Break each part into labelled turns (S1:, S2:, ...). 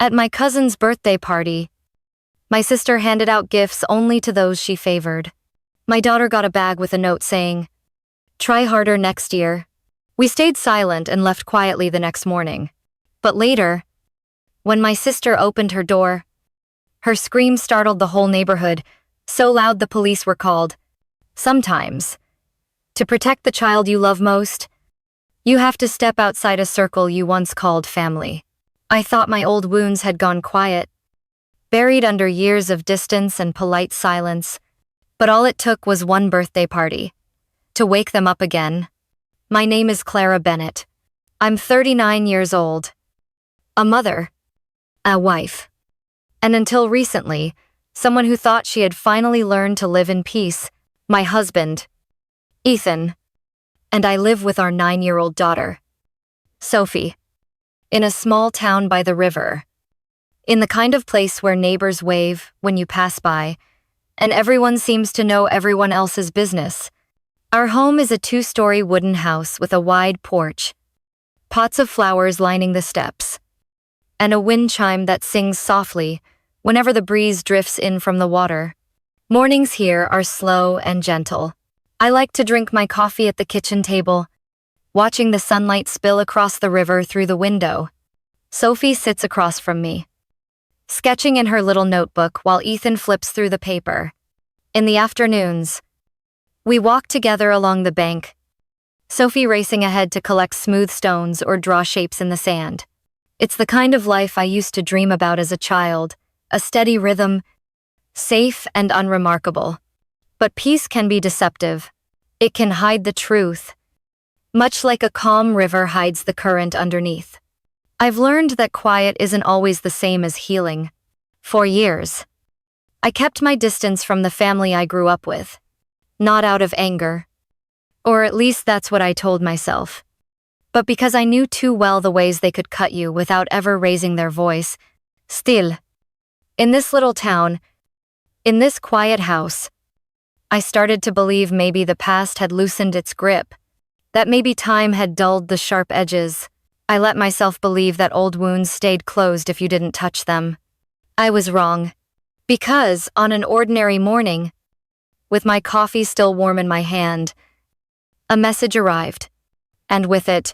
S1: At my cousin's birthday party, my sister handed out gifts only to those she favored. My daughter got a bag with a note saying, "Try harder next year." We stayed silent and left quietly the next morning. But later, when my sister opened her door, her scream startled the whole neighborhood, so loud the police were called. Sometimes, to protect the child you love most, you have to step outside a circle you once called family. I thought my old wounds had gone quiet, buried under years of distance and polite silence, but all it took was one birthday party to wake them up again. My name is Clara Bennett. I'm 39 years old, a mother, a wife, and until recently, someone who thought she had finally learned to live in peace, my husband, Ethan, and I live with our 9-year-old daughter, Sophie, in a small town by the river, in the kind of place where neighbors wave when you pass by, and everyone seems to know everyone else's business. Our home is a 2-story wooden house with a wide porch, pots of flowers lining the steps, and a wind chime that sings softly whenever the breeze drifts in from the water. Mornings here are slow and gentle. I like to drink my coffee at the kitchen table, watching the sunlight spill across the river through the window. Sophie sits across from me, sketching in her little notebook while Ethan flips through the paper. In the afternoons, we walk together along the bank, Sophie racing ahead to collect smooth stones or draw shapes in the sand. It's the kind of life I used to dream about as a child, a steady rhythm, safe and unremarkable. But peace can be deceptive. It can hide the truth, much like a calm river hides the current underneath. I've learned that quiet isn't always the same as healing. For years, I kept my distance from the family I grew up with, not out of anger, or at least that's what I told myself, but because I knew too well the ways they could cut you without ever raising their voice. Still, in this little town, in this quiet house, I started to believe maybe the past had loosened its grip, that maybe time had dulled the sharp edges. I let myself believe that old wounds stayed closed if you didn't touch them. I was wrong, because on an ordinary morning, with my coffee still warm in my hand, a message arrived, and with it,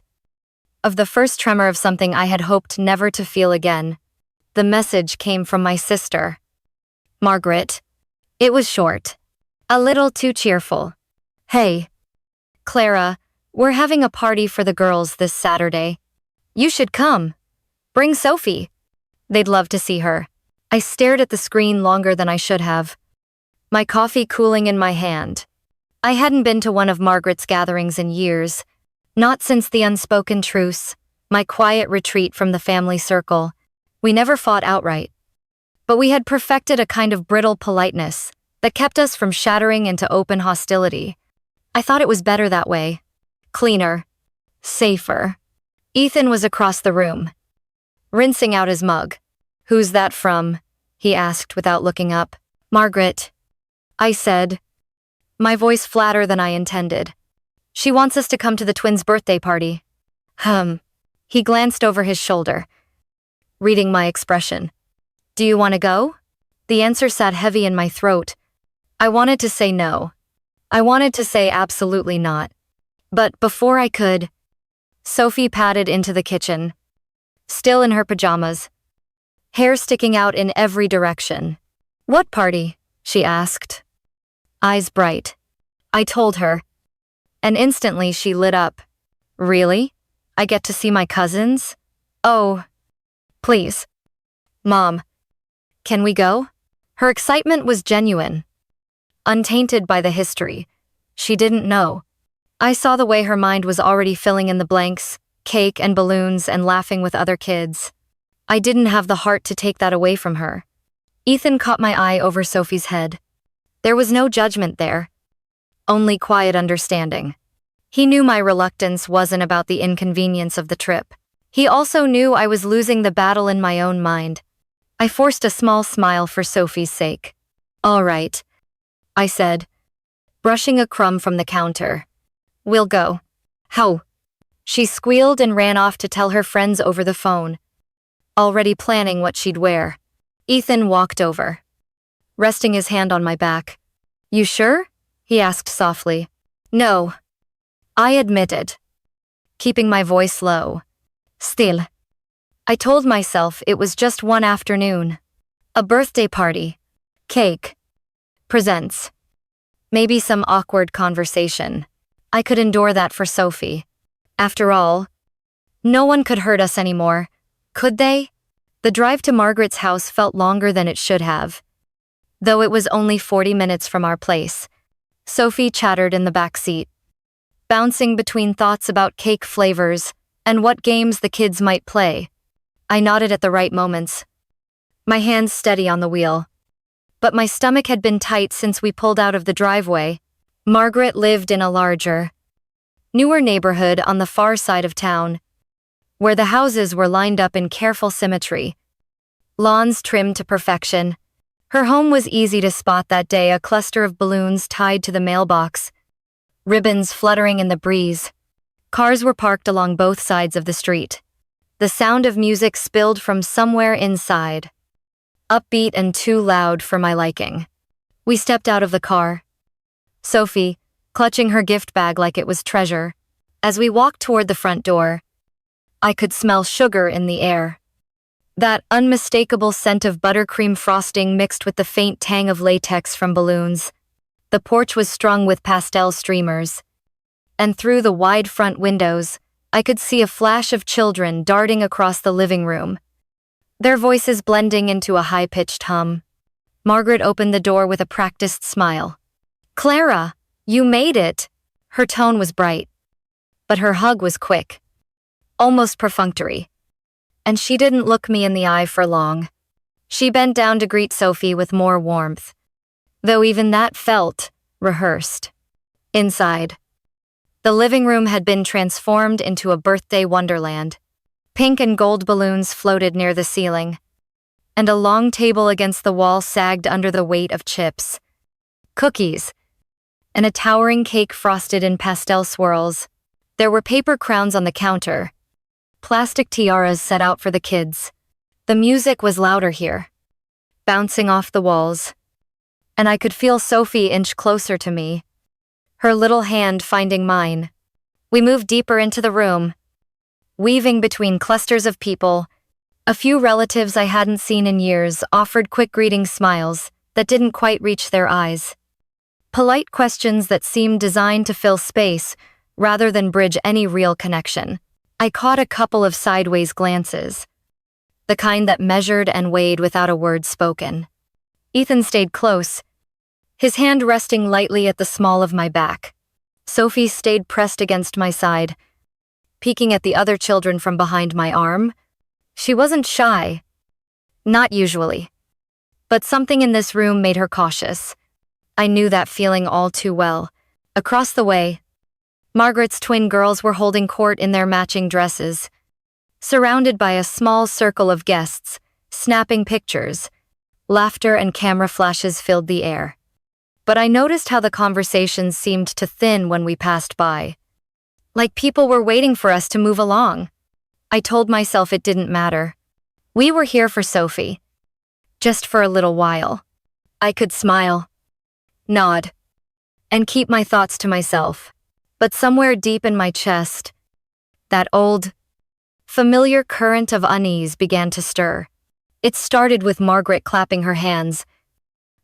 S1: of the first tremor of something I had hoped never to feel again. The message came from my sister, Margaret. It was short, a little too cheerful. "Hey, Clara, we're having a party for the girls this Saturday. You should come. Bring Sophie. They'd love to see her." I stared at the screen longer than I should have, my coffee cooling in my hand. I hadn't been to one of Margaret's gatherings in years, not since the unspoken truce, my quiet retreat from the family circle. We never fought outright, but we had perfected a kind of brittle politeness that kept us from shattering into open hostility. I thought it was better that way. Cleaner. Safer. Ethan was across the room, rinsing out his mug. "Who's that from?" he asked without looking up. "Margaret," I said, my voice flatter than I intended. "She wants us to come to the twins' birthday party." He glanced over his shoulder, reading my expression. "Do you want to go?" The answer sat heavy in my throat. I wanted to say no. I wanted to say absolutely not. But before I could, Sophie padded into the kitchen, still in her pajamas, hair sticking out in every direction. "What party?" she asked, eyes bright. I told her, and instantly she lit up. "Really? I get to see my cousins? Oh, please. Mom, can we go?" Her excitement was genuine, untainted by the history. She didn't know. I saw the way her mind was already filling in the blanks, cake and balloons and laughing with other kids. I didn't have the heart to take that away from her. Ethan caught my eye over Sophie's head. There was no judgment there, only quiet understanding. He knew my reluctance wasn't about the inconvenience of the trip. He also knew I was losing the battle in my own mind. I forced a small smile for Sophie's sake. "All right," I said, brushing a crumb from the counter. "We'll go." "How?" She squealed and ran off to tell her friends over the phone. already planning what she'd wear. Ethan walked over, resting his hand on my back. "You sure?" he asked softly. "No," I admitted, keeping my voice low. "Still." I told myself it was just one afternoon. A birthday party. Cake. Presents. Maybe some awkward conversation. I could endure that for Sophie. After all, no one could hurt us anymore, could they? The drive to Margaret's house felt longer than it should have, though it was only 40 minutes from our place. Sophie chattered in the back seat, bouncing between thoughts about cake flavors and what games the kids might play. I nodded at the right moments, my hands steady on the wheel. But my stomach had been tight since we pulled out of the driveway. Margaret lived in a larger, newer neighborhood on the far side of town, where the houses were lined up in careful symmetry, lawns trimmed to perfection. Her home was easy to spot that day, a cluster of balloons tied to the mailbox, ribbons fluttering in the breeze. Cars were parked along both sides of the street. The sound of music spilled from somewhere inside, upbeat and too loud for my liking. We stepped out of the car, Sophie clutching her gift bag like it was treasure. As we walked toward the front door, I could smell sugar in the air. That unmistakable scent of buttercream frosting mixed with the faint tang of latex from balloons. The porch was strung with pastel streamers, and through the wide front windows, I could see a flash of children darting across the living room, their voices blending into a high-pitched hum. Margaret opened the door with a practiced smile. "Clara, you made it!" Her tone was bright, but her hug was quick, almost perfunctory. And she didn't look me in the eye for long. She bent down to greet Sophie with more warmth, though even that felt rehearsed. Inside, the living room had been transformed into a birthday wonderland. Pink and gold balloons floated near the ceiling, and a long table against the wall sagged under the weight of chips, cookies, and a towering cake frosted in pastel swirls. There were paper crowns on the counter, plastic tiaras set out for the kids. The music was louder here, bouncing off the walls, and I could feel Sophie inch closer to me, her little hand finding mine. We moved deeper into the room, weaving between clusters of people. A few relatives I hadn't seen in years offered quick greeting smiles that didn't quite reach their eyes. Polite questions that seemed designed to fill space rather than bridge any real connection. I caught a couple of sideways glances, the kind that measured and weighed without a word spoken. Ethan stayed close, his hand resting lightly at the small of my back. Sophie stayed pressed against my side, peeking at the other children from behind my arm. She wasn't shy, not usually, but something in this room made her cautious. I knew that feeling all too well. Across the way, Margaret's twin girls were holding court in their matching dresses, surrounded by a small circle of guests, snapping pictures. Laughter and camera flashes filled the air. But I noticed how the conversations seemed to thin when we passed by, like people were waiting for us to move along. I told myself it didn't matter. We were here for Sophie, just for a little while. I could smile, nod, and keep my thoughts to myself. But somewhere deep in my chest, that old, familiar current of unease began to stir. It started with Margaret clapping her hands,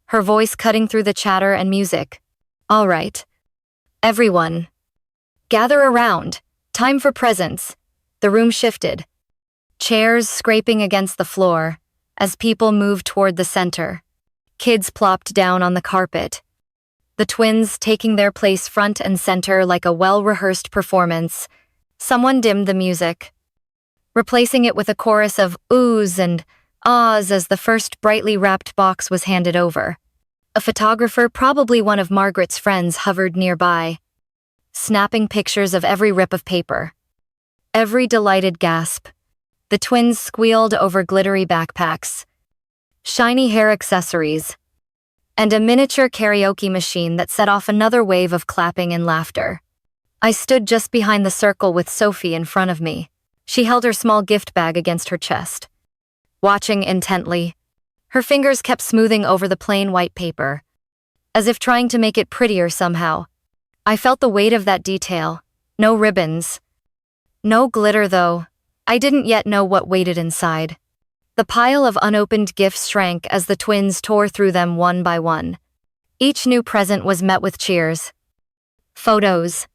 S1: her voice cutting through the chatter and music. "All right, everyone, gather around. Time for presents." The room shifted, chairs scraping against the floor as people moved toward the center. Kids plopped down on the carpet, the twins taking their place front and center like a well-rehearsed performance. Someone dimmed the music, replacing it with a chorus of oohs and ahs as the first brightly wrapped box was handed over. A photographer, probably one of Margaret's friends, hovered nearby, snapping pictures of every rip of paper, every delighted gasp. The twins squealed over glittery backpacks, shiny hair accessories, and a miniature karaoke machine that set off another wave of clapping and laughter. I stood just behind the circle with Sophie in front of me. She held her small gift bag against her chest, watching intently. Her fingers kept smoothing over the plain white paper, as if trying to make it prettier somehow. I felt the weight of that detail. No ribbons. No glitter, though. I didn't yet know what waited inside. The pile of unopened gifts shrank as the twins tore through them one by one. Each new present was met with cheers, photos,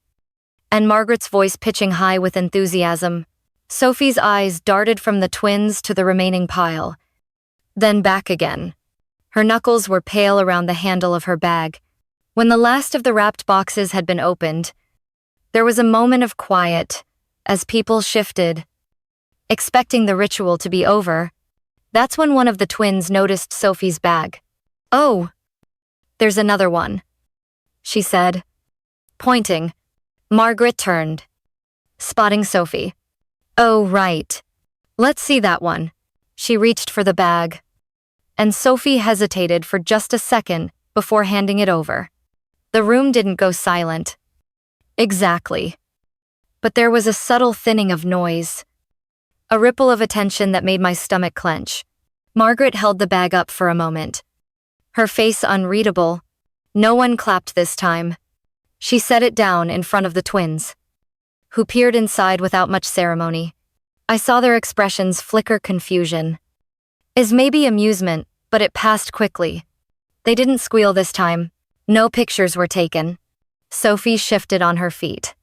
S1: and Margaret's voice pitching high with enthusiasm. Sophie's eyes darted from the twins to the remaining pile, then back again. Her knuckles were pale around the handle of her bag. When the last of the wrapped boxes had been opened, there was a moment of quiet as people shifted, expecting the ritual to be over. That's when one of the twins noticed Sophie's bag. "Oh, there's another one," she said, pointing. Margaret turned, spotting Sophie. "Oh, right. Let's see that one." She reached for the bag, and Sophie hesitated for just a second before handing it over. The room didn't go silent. Exactly. But there was a subtle thinning of noise, a ripple of attention that made my stomach clench. Margaret held the bag up for a moment, her face unreadable. No one clapped this time. She set it down in front of the twins, who peered inside without much ceremony. I saw their expressions flicker confusion. Is maybe amusement, but it passed quickly. They didn't squeal this time. No pictures were taken. Sophie shifted on her feet,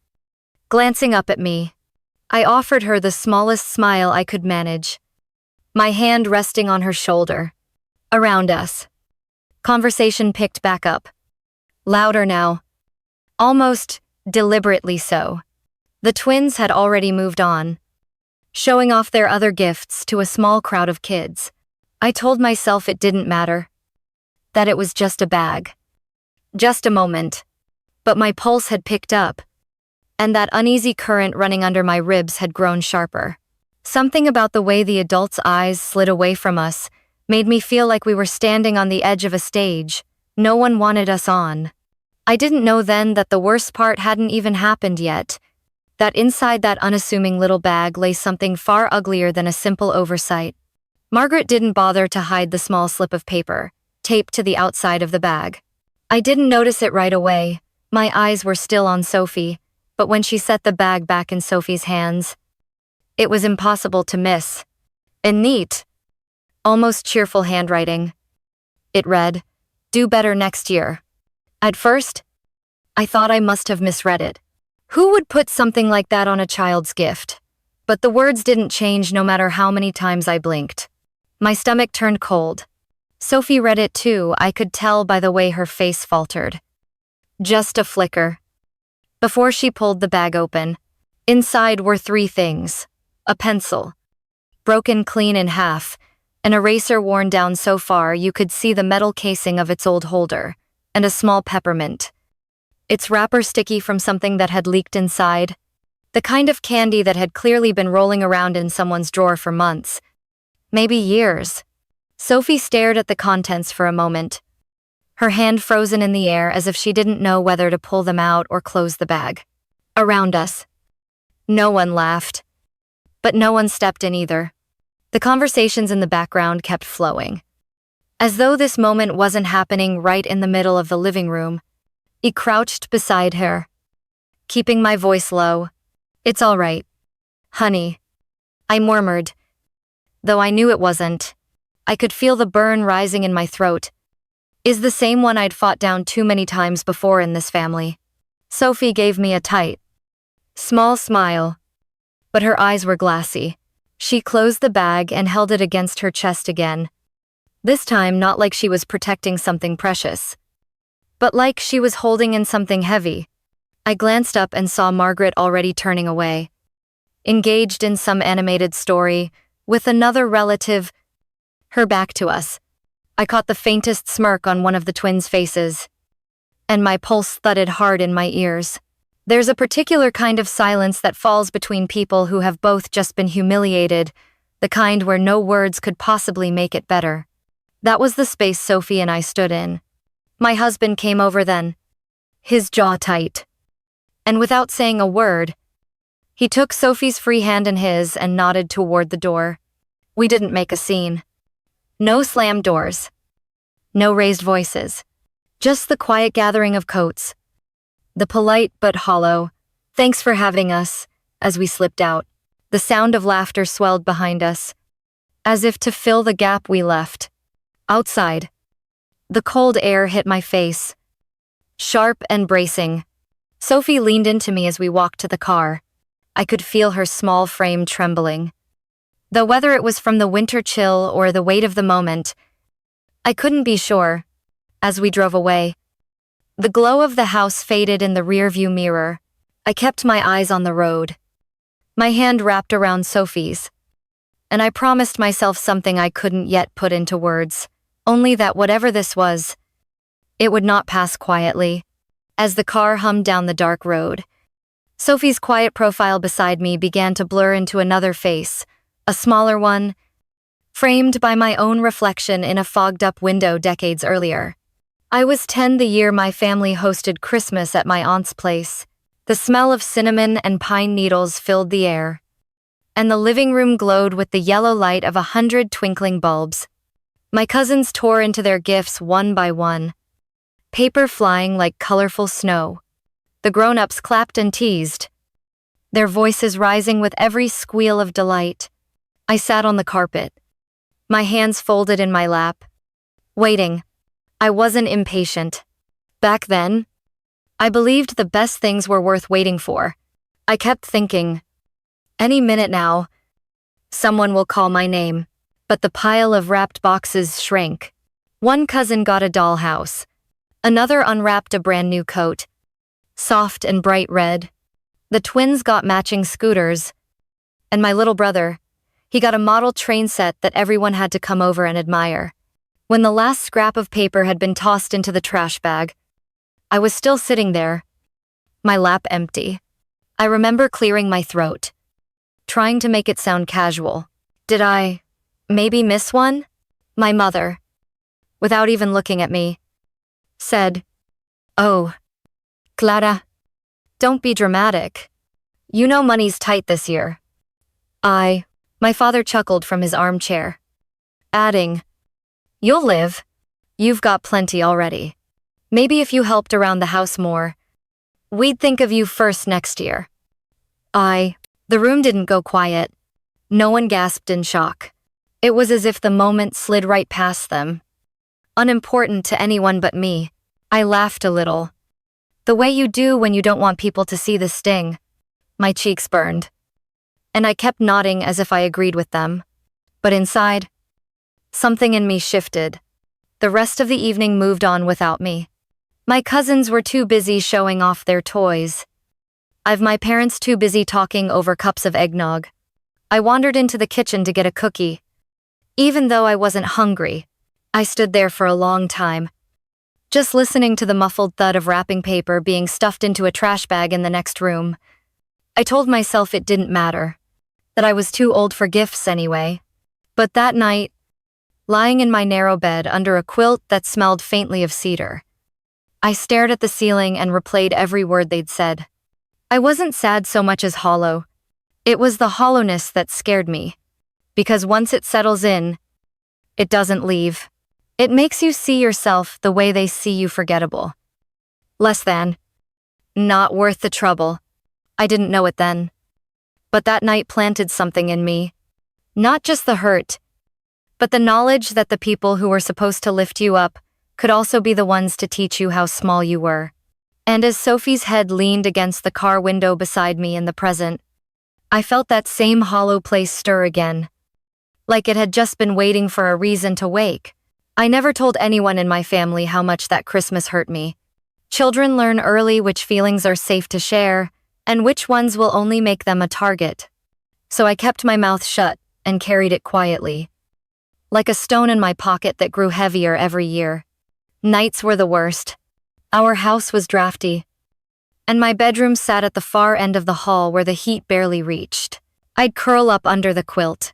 S1: glancing up at me. I offered her the smallest smile I could manage, my hand resting on her shoulder. Around us, conversation picked back up. Louder now. Almost deliberately so. The twins had already moved on, showing off their other gifts to a small crowd of kids. I told myself it didn't matter, that it was just a bag, just a moment. But my pulse had picked up, and that uneasy current running under my ribs had grown sharper. Something about the way the adults' eyes slid away from us made me feel like we were standing on the edge of a stage no one wanted us on. I didn't know then that the worst part hadn't even happened yet, that inside that unassuming little bag lay something far uglier than a simple oversight. Margaret didn't bother to hide the small slip of paper, taped to the outside of the bag. I didn't notice it right away. My eyes were still on Sophie, but when she set the bag back in Sophie's hands, it was impossible to miss. In neat, almost cheerful handwriting, it read, "Do better next year." At first, I thought I must have misread it. Who would put something like that on a child's gift? But the words didn't change no matter how many times I blinked. My stomach turned cold. Sophie read it too, I could tell by the way her face faltered. Just a flicker. Before she pulled the bag open, inside were 3 things. A pencil, broken clean in half, an eraser worn down so far you could see the metal casing of its old holder, and a small peppermint, its wrapper sticky from something that had leaked inside, the kind of candy that had clearly been rolling around in someone's drawer for months, maybe years. Sophie stared at the contents for a moment, her hand frozen in the air as if she didn't know whether to pull them out or close the bag. Around us, no one laughed, but no one stepped in either. The conversations in the background kept flowing, as though this moment wasn't happening right in the middle of the living room. I crouched beside her, keeping my voice low. "It's all right, honey," I murmured, though I knew it wasn't. I could feel the burn rising in my throat. Is the same one I'd fought down too many times before in this family. Sophie gave me a tight, small smile, but her eyes were glassy. She closed the bag and held it against her chest again. This time not like she was protecting something precious, but like she was holding in something heavy. I glanced up and saw Margaret already turning away, engaged in some animated story with another relative, her back to us. I caught the faintest smirk on one of the twins' faces, and my pulse thudded hard in my ears. There's a particular kind of silence that falls between people who have both just been humiliated, the kind where no words could possibly make it better. That was the space Sophie and I stood in. My husband came over then, his jaw tight, and without saying a word, he took Sophie's free hand in his and nodded toward the door. We didn't make a scene. No slammed doors. No raised voices. Just the quiet gathering of coats. The polite but hollow, "Thanks for having us," as we slipped out. The sound of laughter swelled behind us, as if to fill the gap we left. Outside, the cold air hit my face, sharp and bracing. Sophie leaned into me as we walked to the car. I could feel her small frame trembling. Though whether it was from the winter chill or the weight of the moment, I couldn't be sure. As we drove away, the glow of the house faded in the rearview mirror. I kept my eyes on the road, my hand wrapped around Sophie's, and I promised myself something I couldn't yet put into words, only that whatever this was, it would not pass quietly. As the car hummed down the dark road, Sophie's quiet profile beside me began to blur into another face, a smaller one, framed by my own reflection in a fogged-up window decades earlier. I was 10 the year my family hosted Christmas at my aunt's place. The smell of cinnamon and pine needles filled the air, and the living room glowed with the yellow light of 100 twinkling bulbs. My cousins tore into their gifts one by one, paper flying like colorful snow. The grown-ups clapped and teased, their voices rising with every squeal of delight. I sat on the carpet, my hands folded in my lap, waiting. I wasn't impatient. Back then, I believed the best things were worth waiting for. I kept thinking, any minute now, someone will call my name. But the pile of wrapped boxes shrank. One cousin got a dollhouse. Another unwrapped a brand new coat, soft and bright red. The twins got matching scooters. And my little brother, he got a model train set that everyone had to come over and admire. When the last scrap of paper had been tossed into the trash bag, I was still sitting there, my lap empty. I remember clearing my throat, trying to make it sound casual. Did I maybe miss one? My mother, without even looking at me, said, "Oh, Clara, don't be dramatic. You know money's tight this year." My father chuckled from his armchair, adding, "You'll live. You've got plenty already. Maybe if you helped around the house more, we'd think of you first next year." The room didn't go quiet. No one gasped in shock. It was as if the moment slid right past them, unimportant to anyone but me. I laughed a little, the way you do when you don't want people to see the sting. My cheeks burned, and I kept nodding as if I agreed with them. But inside, something in me shifted. The rest of the evening moved on without me. My cousins were too busy showing off their toys. My parents too busy talking over cups of eggnog. I wandered into the kitchen to get a cookie. Even though I wasn't hungry, I stood there for a long time, just listening to the muffled thud of wrapping paper being stuffed into a trash bag in the next room. I told myself it didn't matter, that I was too old for gifts anyway. But that night, lying in my narrow bed under a quilt that smelled faintly of cedar, I stared at the ceiling and replayed every word they'd said. I wasn't sad so much as hollow. It was the hollowness that scared me. Because once it settles in, it doesn't leave. It makes you see yourself the way they see you: forgettable. Less than. Not worth the trouble. I didn't know it then. But that night planted something in me. Not just the hurt, but the knowledge that the people who were supposed to lift you up could also be the ones to teach you how small you were. And as Sophie's head leaned against the car window beside me in the present, I felt that same hollow place stir again, like it had just been waiting for a reason to wake. I never told anyone in my family how much that Christmas hurt me. Children learn early which feelings are safe to share, and which ones will only make them a target. So I kept my mouth shut and carried it quietly, like a stone in my pocket that grew heavier every year. Nights were the worst. Our house was drafty, and my bedroom sat at the far end of the hall where the heat barely reached. I'd curl up under the quilt,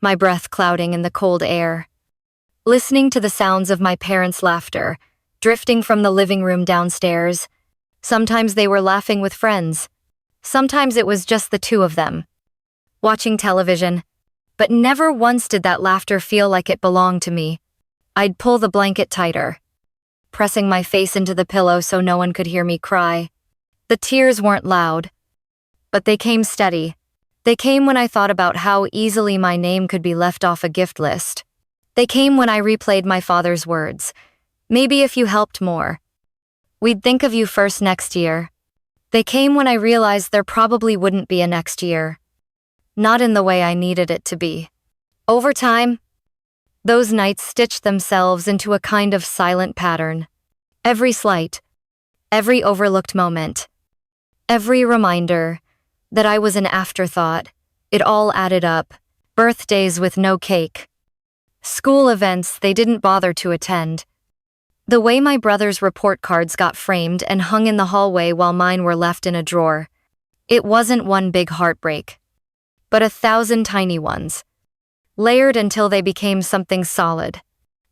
S1: my breath clouding in the cold air, listening to the sounds of my parents' laughter, drifting from the living room downstairs. Sometimes they were laughing with friends. Sometimes it was just the two of them, watching television, but never once did that laughter feel like it belonged to me. I'd pull the blanket tighter, pressing my face into the pillow so no one could hear me cry. The tears weren't loud, but they came steady. They came when I thought about how easily my name could be left off a gift list. They came when I replayed my father's words. Maybe if you helped more, we'd think of you first next year. They came when I realized there probably wouldn't be a next year. Not in the way I needed it to be. Over time, those nights stitched themselves into a kind of silent pattern. Every slight, every overlooked moment, every reminder that I was an afterthought, it all added up. Birthdays with no cake. School events they didn't bother to attend. The way my brother's report cards got framed and hung in the hallway while mine were left in a drawer. It wasn't one big heartbreak, but 1,000 tiny ones, layered until they became something solid.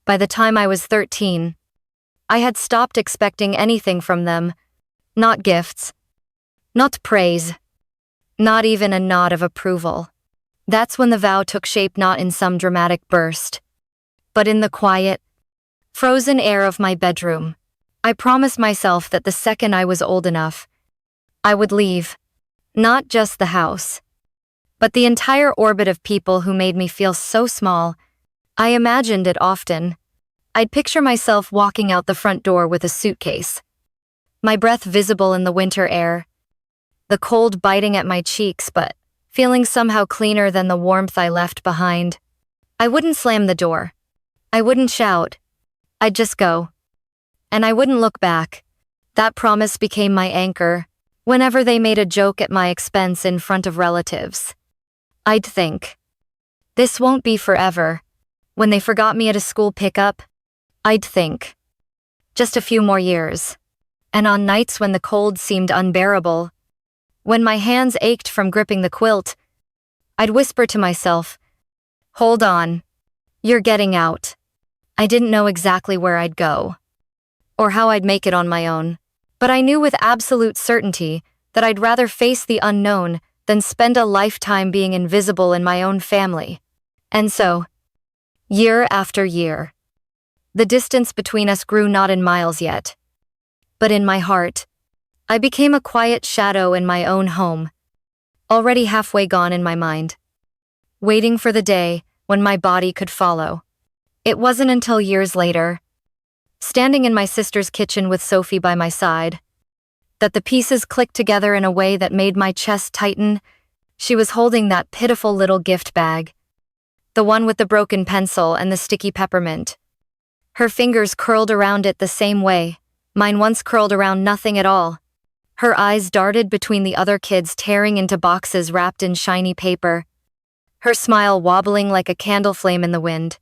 S1: By the time I was 13, I had stopped expecting anything from them. Not gifts, not praise, not even a nod of approval. That's when the vow took shape, not in some dramatic burst, but in the quiet, frozen air of my bedroom. I promised myself that the second I was old enough, I would leave. Not just the house, but the entire orbit of people who made me feel so small. I imagined it often. I'd picture myself walking out the front door with a suitcase, my breath visible in the winter air, the cold biting at my cheeks but feeling somehow cleaner than the warmth I left behind. I wouldn't slam the door. I wouldn't shout. I'd just go. And I wouldn't look back. That promise became my anchor whenever they made a joke at my expense in front of relatives. I'd think, this won't be forever. When they forgot me at a school pickup, I'd think, just a few more years. And on nights when the cold seemed unbearable, when my hands ached from gripping the quilt, I'd whisper to myself, hold on, you're getting out. I didn't know exactly where I'd go, or how I'd make it on my own, but I knew with absolute certainty that I'd rather face the unknown than spend a lifetime being invisible in my own family. And so, year after year, the distance between us grew not in miles yet, but in my heart. I became a quiet shadow in my own home, already halfway gone in my mind, waiting for the day when my body could follow. It wasn't until years later, standing in my sister's kitchen with Sophie by my side, that the pieces clicked together in a way that made my chest tighten. She was holding that pitiful little gift bag, the one with the broken pencil and the sticky peppermint. Her fingers curled around it the same way mine once curled around nothing at all. Her eyes darted between the other kids tearing into boxes wrapped in shiny paper, her smile wobbling like a candle flame in the wind.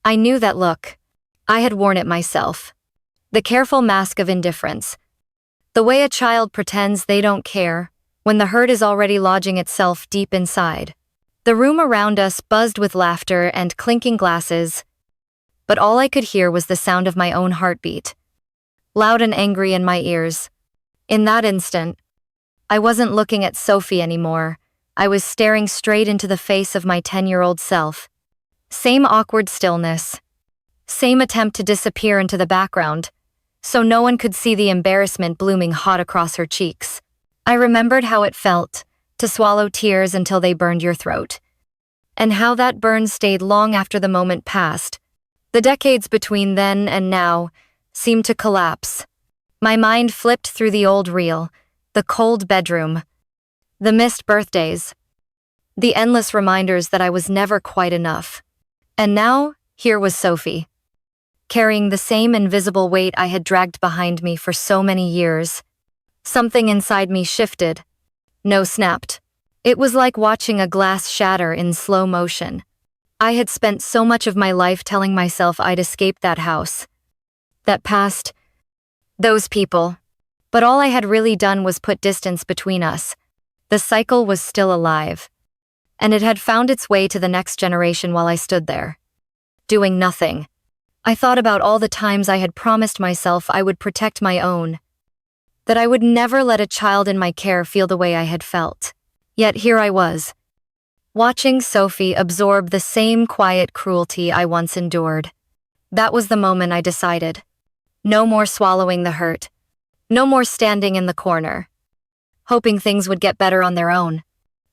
S1: I knew that look. I had worn it myself. The careful mask of indifference. The way a child pretends they don't care when the hurt is already lodging itself deep inside. The room around us buzzed with laughter and clinking glasses, but all I could hear was the sound of my own heartbeat, loud and angry in my ears. In that instant, I wasn't looking at Sophie anymore. I was staring straight into the face of my 10-year-old self. Same awkward stillness. Same attempt to disappear into the background, so no one could see the embarrassment blooming hot across her cheeks. I remembered how it felt to swallow tears until they burned your throat, and how that burn stayed long after the moment passed. The decades between then and now seemed to collapse. My mind flipped through the old reel, the cold bedroom, the missed birthdays, the endless reminders that I was never quite enough. And now, here was Sophie, carrying the same invisible weight I had dragged behind me for so many years. Something inside me shifted. No, snapped. It was like watching a glass shatter in slow motion. I had spent so much of my life telling myself I'd escape that house, that past, those people. But all I had really done was put distance between us. The cycle was still alive, and it had found its way to the next generation while I stood there, doing nothing. I thought about all the times I had promised myself I would protect my own, that I would never let a child in my care feel the way I had felt. Yet here I was, watching Sophie absorb the same quiet cruelty I once endured. That was the moment I decided. No more swallowing the hurt. No more standing in the corner, hoping things would get better on their own.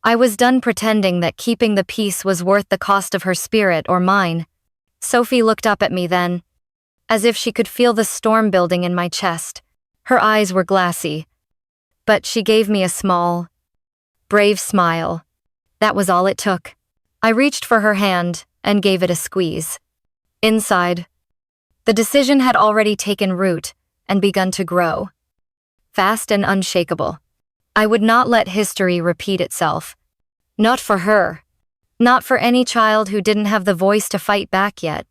S1: I was done pretending that keeping the peace was worth the cost of her spirit or mine. Sophie looked up at me then, as if she could feel the storm building in my chest. Her eyes were glassy, but she gave me a small, brave smile. That was all it took. I reached for her hand and gave it a squeeze. Inside, the decision had already taken root and begun to grow, fast and unshakable. I would not let history repeat itself. Not for her. Not for any child who didn't have the voice to fight back yet.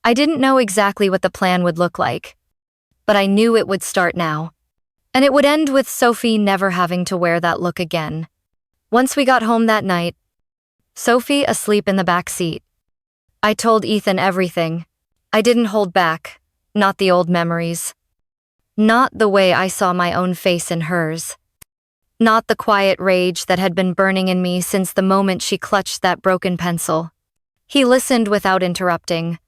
S1: I didn't know exactly what the plan would look like, but I knew it would start now. And it would end with Sophie never having to wear that look again. Once we got home that night, Sophie asleep in the back seat, I told Ethan everything. I didn't hold back, not the old memories. Not the way I saw my own face in hers. Not the quiet rage that had been burning in me since the moment she clutched that broken pencil. He listened without interrupting,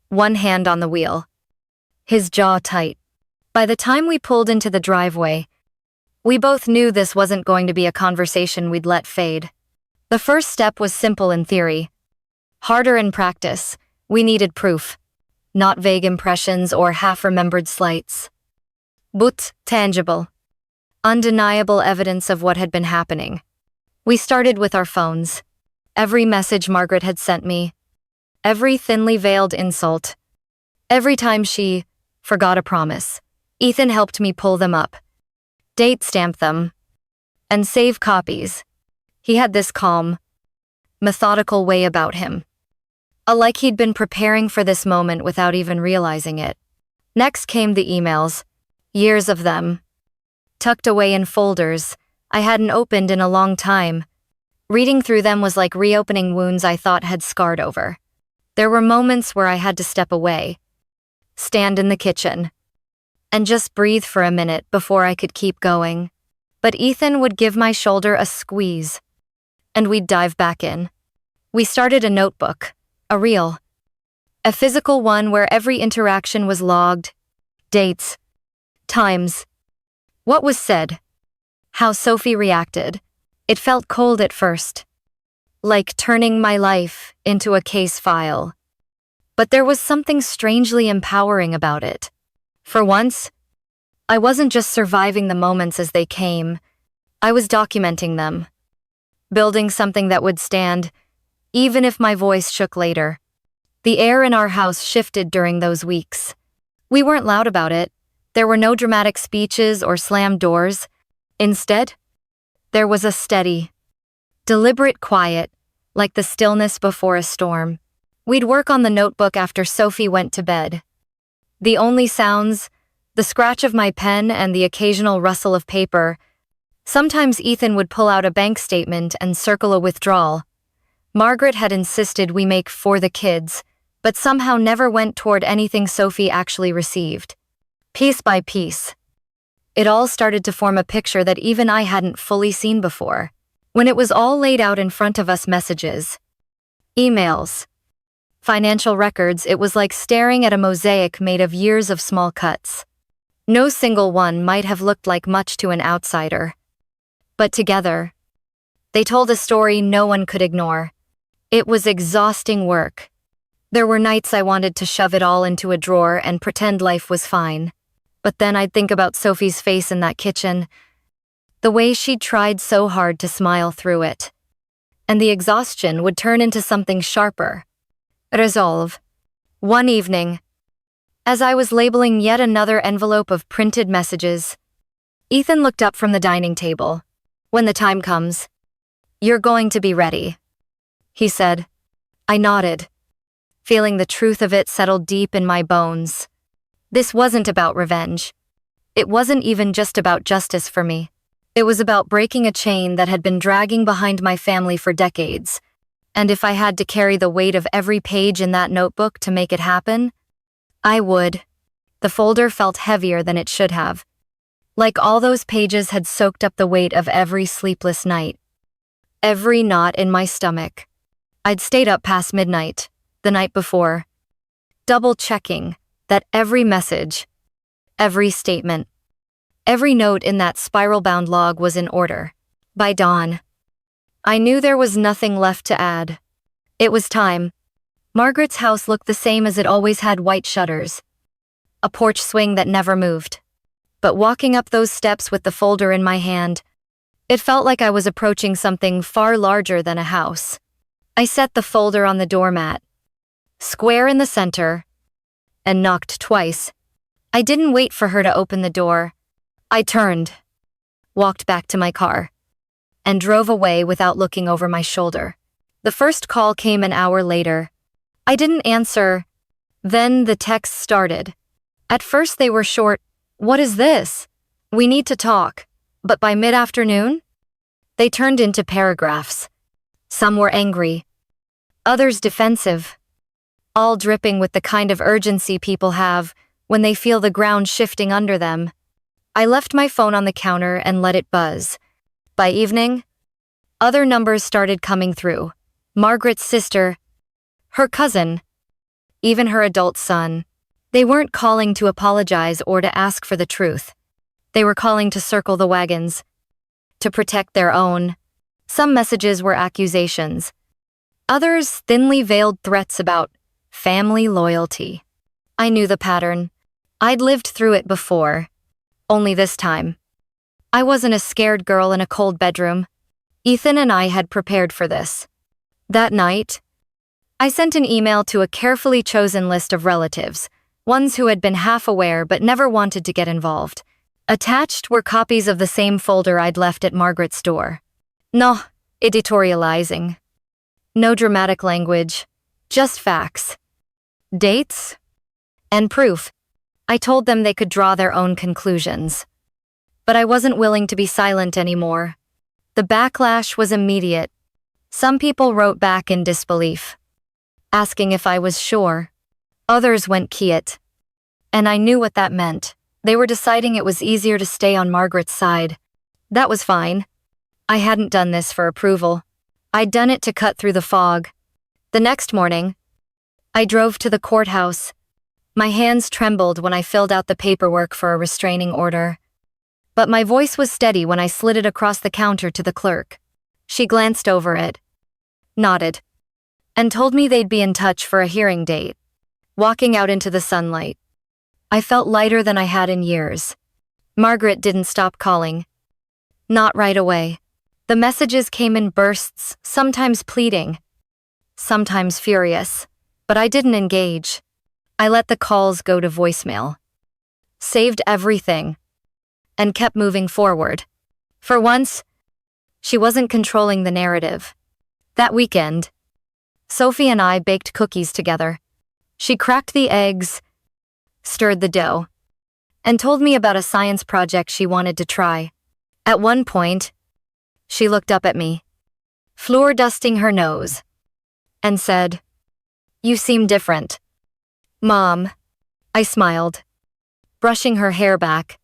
S1: one hand on the wheel, his jaw tight. By the time we pulled into the driveway, we both knew this wasn't going to be a conversation we'd let fade. The first step was simple in theory. Harder in practice. We needed proof, not vague impressions or half-remembered slights. But tangible, undeniable evidence of what had been happening. We started with our phones. Every message Margaret had sent me, every thinly veiled insult, every time she forgot a promise. Ethan helped me pull them up, date stamp them, and save copies. He had this calm, methodical way about him. Like he'd been preparing for this moment without even realizing it. Next came the emails, years of them, tucked away in folders I hadn't opened in a long time. Reading through them was like reopening wounds I thought had scarred over. There were moments where I had to step away, stand in the kitchen, and just breathe for a minute before I could keep going. But Ethan would give my shoulder a squeeze, and we'd dive back in. We started a notebook, a physical one where every interaction was logged, dates, times, what was said, how Sophie reacted. It felt cold at first, like turning my life into a case file. But there was something strangely empowering about it. For once, I wasn't just surviving the moments as they came, I was documenting them, building something that would stand, even if my voice shook later. The air in our house shifted during those weeks. We weren't loud about it. There were no dramatic speeches or slammed doors. Instead, there was a steady, deliberate quiet, like the stillness before a storm. We'd work on the notebook after Sophie went to bed. The only sounds, the scratch of my pen and the occasional rustle of paper. Sometimes Ethan would pull out a bank statement and circle a withdrawal. Margaret had insisted we make for the kids, but somehow never went toward anything Sophie actually received. Piece by piece, it all started to form a picture that even I hadn't fully seen before. When it was all laid out in front of us, messages, emails, financial records, it was like staring at a mosaic made of years of small cuts. No single one might have looked like much to an outsider. But together, they told a story no one could ignore. It was exhausting work. There were nights I wanted to shove it all into a drawer and pretend life was fine. But then I'd think about Sophie's face in that kitchen, the way she'd tried so hard to smile through it. And the exhaustion would turn into something sharper. Resolve. One evening, as I was labeling yet another envelope of printed messages, Ethan looked up from the dining table. When the time comes, you're going to be ready, he said. I nodded, feeling the truth of it settle deep in my bones. This wasn't about revenge. It wasn't even just about justice for me. It was about breaking a chain that had been dragging behind my family for decades. And if I had to carry the weight of every page in that notebook to make it happen, I would. The folder felt heavier than it should have. Like all those pages had soaked up the weight of every sleepless night. every knot in my stomach. I'd stayed up past midnight, the night before, double-checking that every message, every statement, every note in that spiral-bound log was in order. By dawn, I knew there was nothing left to add. It was time. Margaret's house looked the same as it always had: white shutters, a porch swing that never moved. But walking up those steps with the folder in my hand, it felt like I was approaching something far larger than a house. I set the folder on the doormat, square in the center, and knocked twice. I didn't wait for her to open the door. I turned, walked back to my car, and drove away without looking over my shoulder. The first call came an hour later. I didn't answer. Then the texts started. At first they were short: "What is this? We need to talk." But by mid-afternoon, they turned into paragraphs. Some were angry, others defensive, all dripping with the kind of urgency people have when they feel the ground shifting under them. I left my phone on the counter and let it buzz. By evening, other numbers started coming through. Margaret's sister, her cousin, even her adult son. They weren't calling to apologize or to ask for the truth. They were calling to circle the wagons, to protect their own. Some messages were accusations. Others thinly veiled threats about family loyalty. I knew the pattern. I'd lived through it before. Only this time, I wasn't a scared girl in a cold bedroom. Ethan and I had prepared for this. That night, I sent an email to a carefully chosen list of relatives, ones who had been half aware but never wanted to get involved. Attached were copies of the same folder I'd left at Margaret's door. No editorializing. No dramatic language. Just facts. Dates. And proof. I told them they could draw their own conclusions. But I wasn't willing to be silent anymore. The backlash was immediate. Some people wrote back in disbelief, asking if I was sure. Others went quiet. And I knew what that meant. They were deciding it was easier to stay on Margaret's side. That was fine. I hadn't done this for approval. I'd done it to cut through the fog. The next morning, I drove to the courthouse. My hands trembled when I filled out the paperwork for a restraining order. But my voice was steady when I slid it across the counter to the clerk. She glanced over it, nodded, and told me they'd be in touch for a hearing date. Walking out into the sunlight, I felt lighter than I had in years. Margaret didn't stop calling. Not right away. The messages came in bursts, sometimes pleading, sometimes furious, but I didn't engage. I let the calls go to voicemail, saved everything, and kept moving forward. For once, she wasn't controlling the narrative. That weekend, Sophie and I baked cookies together. She cracked the eggs, stirred the dough, and told me about a science project she wanted to try. At one point, she looked up at me, floor dusting her nose, and said, "You seem different." "Mom," I smiled, brushing her hair back.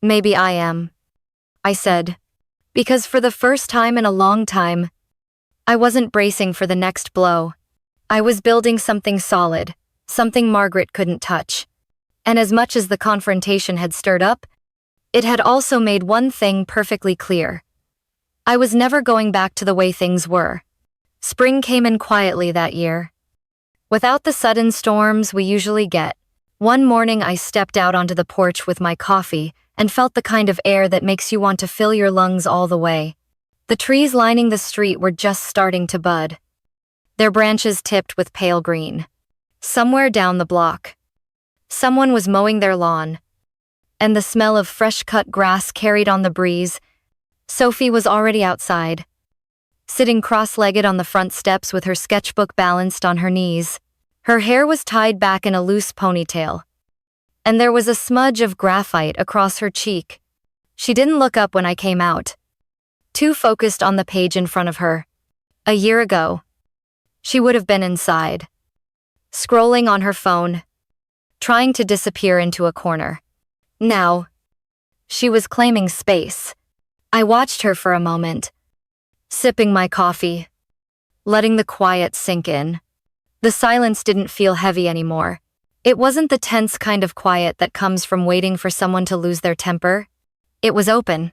S1: "Maybe I am," I said, because for the first time in a long time, I wasn't bracing for the next blow. I was building something solid, something Margaret couldn't touch. And as much as the confrontation had stirred up, it had also made one thing perfectly clear. I was never going back to the way things were. Spring came in quietly that year, without the sudden storms we usually get. One morning I stepped out onto the porch with my coffee and felt the kind of air that makes you want to fill your lungs all the way. The trees lining the street were just starting to bud, their branches tipped with pale green. Somewhere down the block, someone was mowing their lawn, and the smell of fresh-cut grass carried on the breeze. Sophie was already outside, sitting cross-legged on the front steps with her sketchbook balanced on her knees. Her hair was tied back in a loose ponytail, and there was a smudge of graphite across her cheek. She didn't look up when I came out, too focused on the page in front of her. A year ago, she would have been inside, scrolling on her phone, trying to disappear into a corner. Now, she was claiming space. I watched her for a moment, sipping my coffee, letting the quiet sink in. The silence didn't feel heavy anymore. It wasn't the tense kind of quiet that comes from waiting for someone to lose their temper. It was open.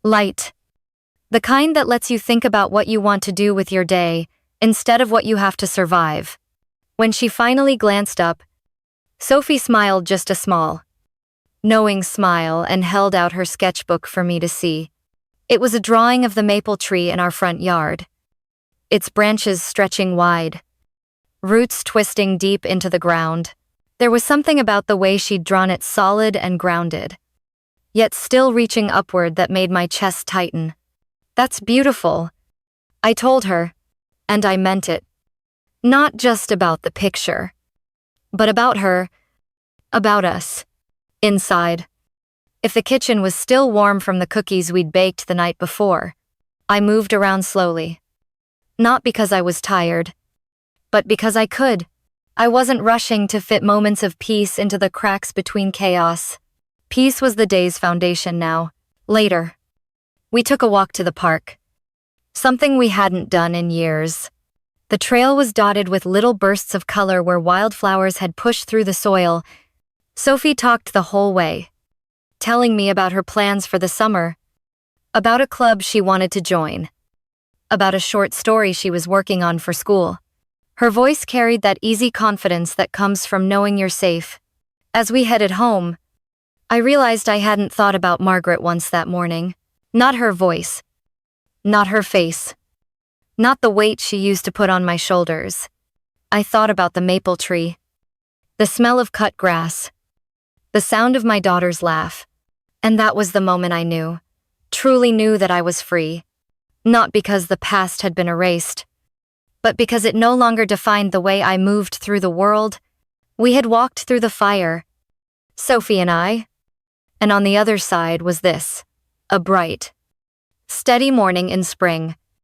S1: Light. The kind that lets you think about what you want to do with your day instead of what you have to survive. When she finally glanced up, Sophie smiled just a small, knowing smile and held out her sketchbook for me to see. It was a drawing of the maple tree in our front yard, its branches stretching wide, roots twisting deep into the ground. There was something about the way she'd drawn it solid and grounded, yet still reaching upward that made my chest tighten. "That's beautiful," I told her, and I meant it. Not just about the picture, but about her, about us, inside. If the kitchen was still warm from the cookies we'd baked the night before, I moved around slowly. Not because I was tired, but because I could. I wasn't rushing to fit moments of peace into the cracks between chaos. Peace was the day's foundation now. Later, we took a walk to the park. Something we hadn't done in years. The trail was dotted with little bursts of color where wildflowers had pushed through the soil. Sophie talked the whole way, telling me about her plans for the summer, about a club she wanted to join, about a short story she was working on for school. Her voice carried that easy confidence that comes from knowing you're safe. As we headed home, I realized I hadn't thought about Margaret once that morning. Not her voice, not her face, not the weight she used to put on my shoulders. I thought about the maple tree, the smell of cut grass, the sound of my daughter's laugh. And that was the moment I knew, truly knew that I was free. Not because the past had been erased, but because it no longer defined the way I moved through the world. We had walked through the fire, Sophie and I, and on the other side was this, a bright, steady morning in spring.